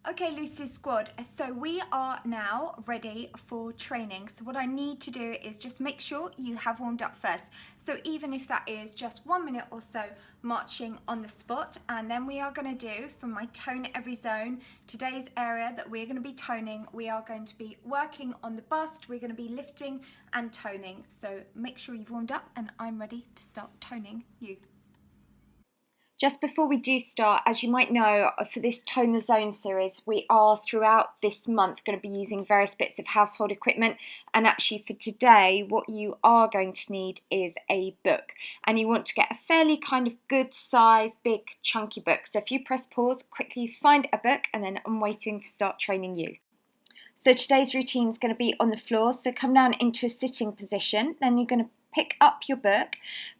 Okay, Lucy Squad, so we are now ready for training. So what I need to do is just make sure you have warmed up first. So even if that is just 1 minute or so marching on the spot, and then we are going to do from my tone every zone, today's area that we're going to be toning, we are going to be working on the bust, we're going to be lifting and toning. So make sure you've warmed up and I'm ready to start toning you. Just before we do start, as you might know, for this Tone the Zone series, we are throughout this month going to be using various bits of household equipment. And actually for today, what you are going to need is a book. And you want to get a fairly kind of good size, big, chunky book. So if you press pause, quickly find a book, and then I'm waiting to start training you. So today's routine is going to be on the floor. So come down into a sitting position. Then you're going to pick up your book,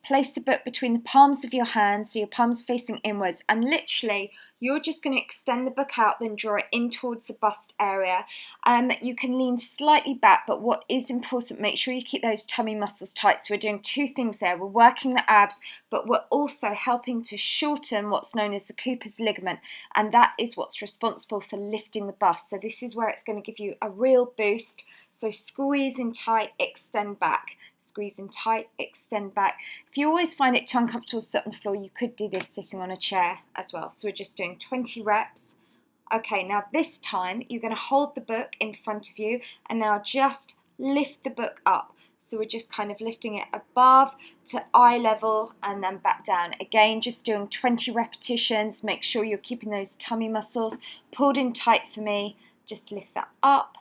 place the book between the palms of your hands, so your palms facing inwards, and literally you're just going to extend the book out, then draw it in towards the bust area. You can lean slightly back, but what is important, make sure you keep those tummy muscles tight. So we're doing two things there. We're working the abs, but we're also helping to shorten what's known as the Cooper's ligament, and that is what's responsible for lifting the bust. So this is where it's going to give you a real boost. So squeeze in tight, extend back. Squeeze in tight, extend back. If you always find it too uncomfortable to sit on the floor, you could do this sitting on a chair as well. So we're just doing 20 reps. Okay, now this time you're going to hold the book in front of you and now just lift the book up. So we're just kind of lifting it above to eye level and then back down. Again, just doing 20 repetitions. Make sure you're keeping those tummy muscles pulled in tight for me. Just lift that up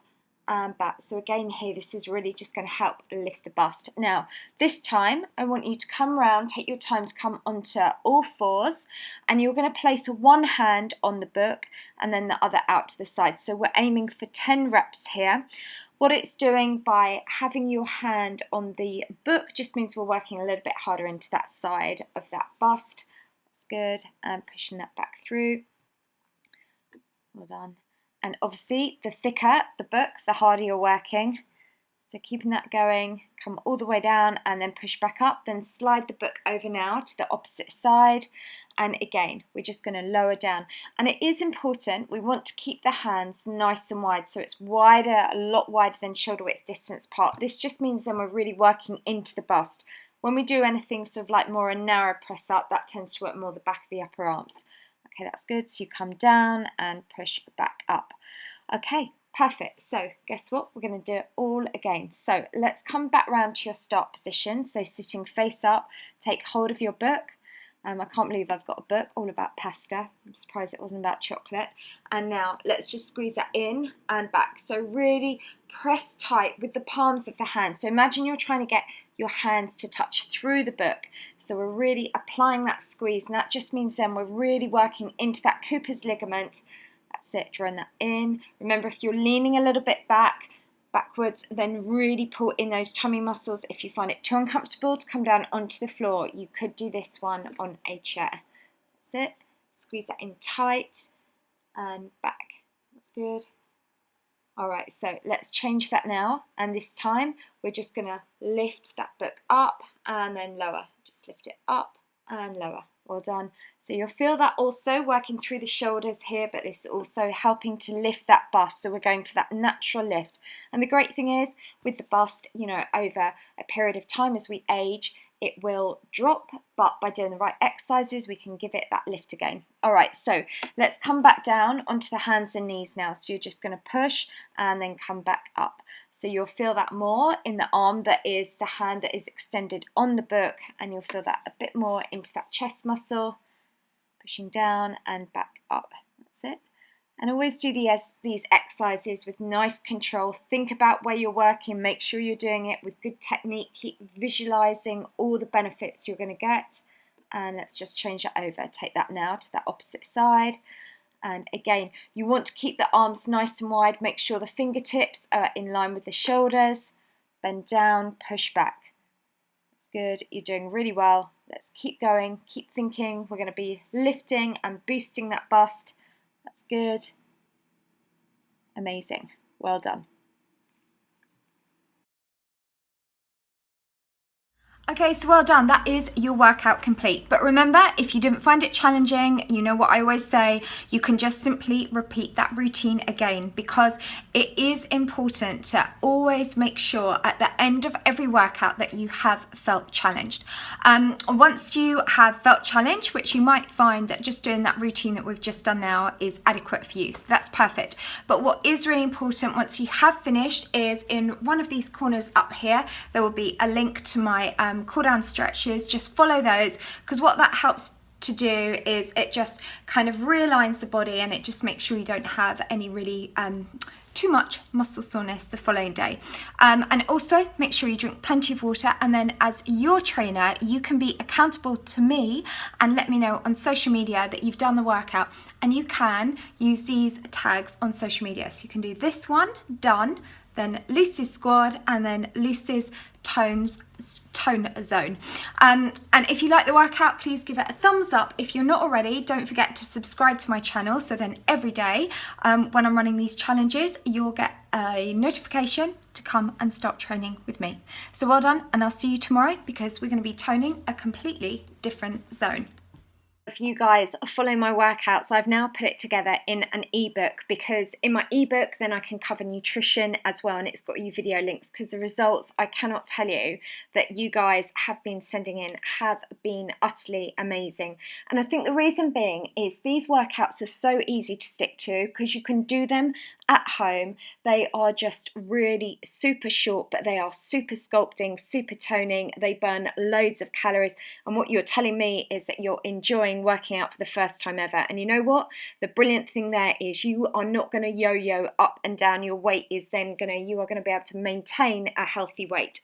and back. So again here, this is really just going to help lift the bust. Now this time I want you to come around, take your time to come onto all fours, and you're going to place one hand on the book and then the other out to the side. So we're aiming for 10 reps here. What it's doing by having your hand on the book just means we're working a little bit harder into that side of that bust. That's good, and pushing that back through. Well done. And obviously, the thicker the book, the harder you're working. So keeping that going, come all the way down and then push back up, then slide the book over now to the opposite side. And again, we're just going to lower down. And it is important, we want to keep the hands nice and wide. So it's wider, a lot wider than shoulder width distance apart. This just means then we're really working into the bust. When we do anything sort of like more a narrow press up, that tends to work more the back of the upper arms. Okay, that's good. So you come down and push back up. Okay, perfect. So guess what? We're going to do it all again. So let's come back round to your start position. So sitting face up, take hold of your book. I can't believe I've got a book all about pasta. I'm surprised it wasn't about chocolate. And now let's just squeeze that in and back. So really press tight with the palms of the hands. So imagine you're trying to get your hands to touch through the book. So we're really applying that squeeze, and that just means then we're really working into that Cooper's ligament. That's it, drawing that in. Remember, if you're leaning a little bit backwards, then really pull in those tummy muscles. If you find it too uncomfortable to come down onto the floor, you could do this one on a chair. That's it. Squeeze that in tight and back. That's good. All right, so let's change that now. And this time, we're just gonna lift that book up and then lower. Just lift it up and lower. Well done. So you'll feel that also working through the shoulders here, but it's also helping to lift that bust. So we're going for that natural lift. And the great thing is with the bust, you know, over a period of time as we age, it will drop, but by doing the right exercises, we can give it that lift again. All right, so let's come back down onto the hands and knees now. So you're just gonna push and then come back up. So you'll feel that more in the arm that is the hand that is extended on the book, and you'll feel that a bit more into that chest muscle, pushing down and back up. That's it. And always do these exercises with nice control. Think about where you're working. Make sure you're doing it with good technique. Keep visualizing all the benefits you're going to get. And let's just change that over. Take that now to that opposite side. And again, you want to keep the arms nice and wide. Make sure the fingertips are in line with the shoulders. Bend down, push back. That's good. You're doing really well. Let's keep going. Keep thinking. We're going to be lifting and boosting that bust. That's good. Amazing. Well done. Okay, so well done. That is your workout complete. But remember, if you didn't find it challenging, you know what I always say, you can just simply repeat that routine again, because it is important to always make sure at the end of every workout that you have felt challenged. Once you have felt challenged, which you might find that just doing that routine that we've just done now is adequate for you, so that's perfect. But what is really important once you have finished is in one of these corners up here, there will be a link to my cool down stretches. Just follow those, because what that helps to do is it just kind of realigns the body, and it just makes sure you don't have any really too much muscle soreness the following day. And also make sure you drink plenty of water, and then as your trainer you can be accountable to me and let me know on social media that you've done the workout, and you can use these tags on social media. So you can do this one, done, then Lucy's squad, and then Lucy's tone zone. And if you like the workout, please give it a thumbs up. If you're not already, don't forget to subscribe to my channel, so then every day when I'm running these challenges, you'll get a notification to come and start training with me. So well done, and I'll see you tomorrow, because we're going to be toning a completely different zone. If you guys follow my workouts, I've now put it together in an ebook, because in my ebook then I can cover nutrition as well, and it's got you video links, because the results, I cannot tell you, that you guys have been sending in have been utterly amazing. And I think the reason being is these workouts are so easy to stick to, because you can do them at home. They are just really super short, but they are super sculpting, super toning. They burn loads of calories, and what you're telling me is that you're enjoying working out for the first time ever. And you know what? The brilliant thing there is you are not going to yo-yo up and down. Your weight is then you are going to be able to maintain a healthy weight.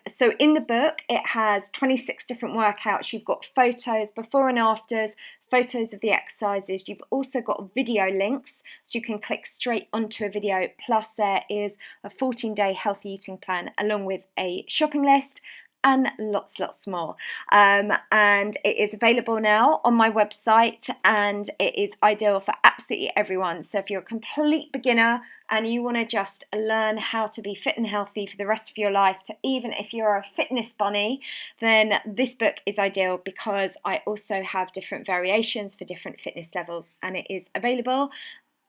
So in the book, it has 26 different workouts. You've got photos, before and afters, photos of the exercises. You've also got video links, so you can click straight onto a video. Plus there is a 14-day healthy eating plan, along with a shopping list and lots more. And it is available now on my website, and it is ideal for absolutely everyone. So if you're a complete beginner and you want to just learn how to be fit and healthy for the rest of your life, to even if you're a fitness bunny, then this book is ideal, because I also have different variations for different fitness levels, and it is available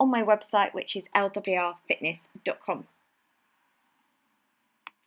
on my website, which is lwrfitness.com.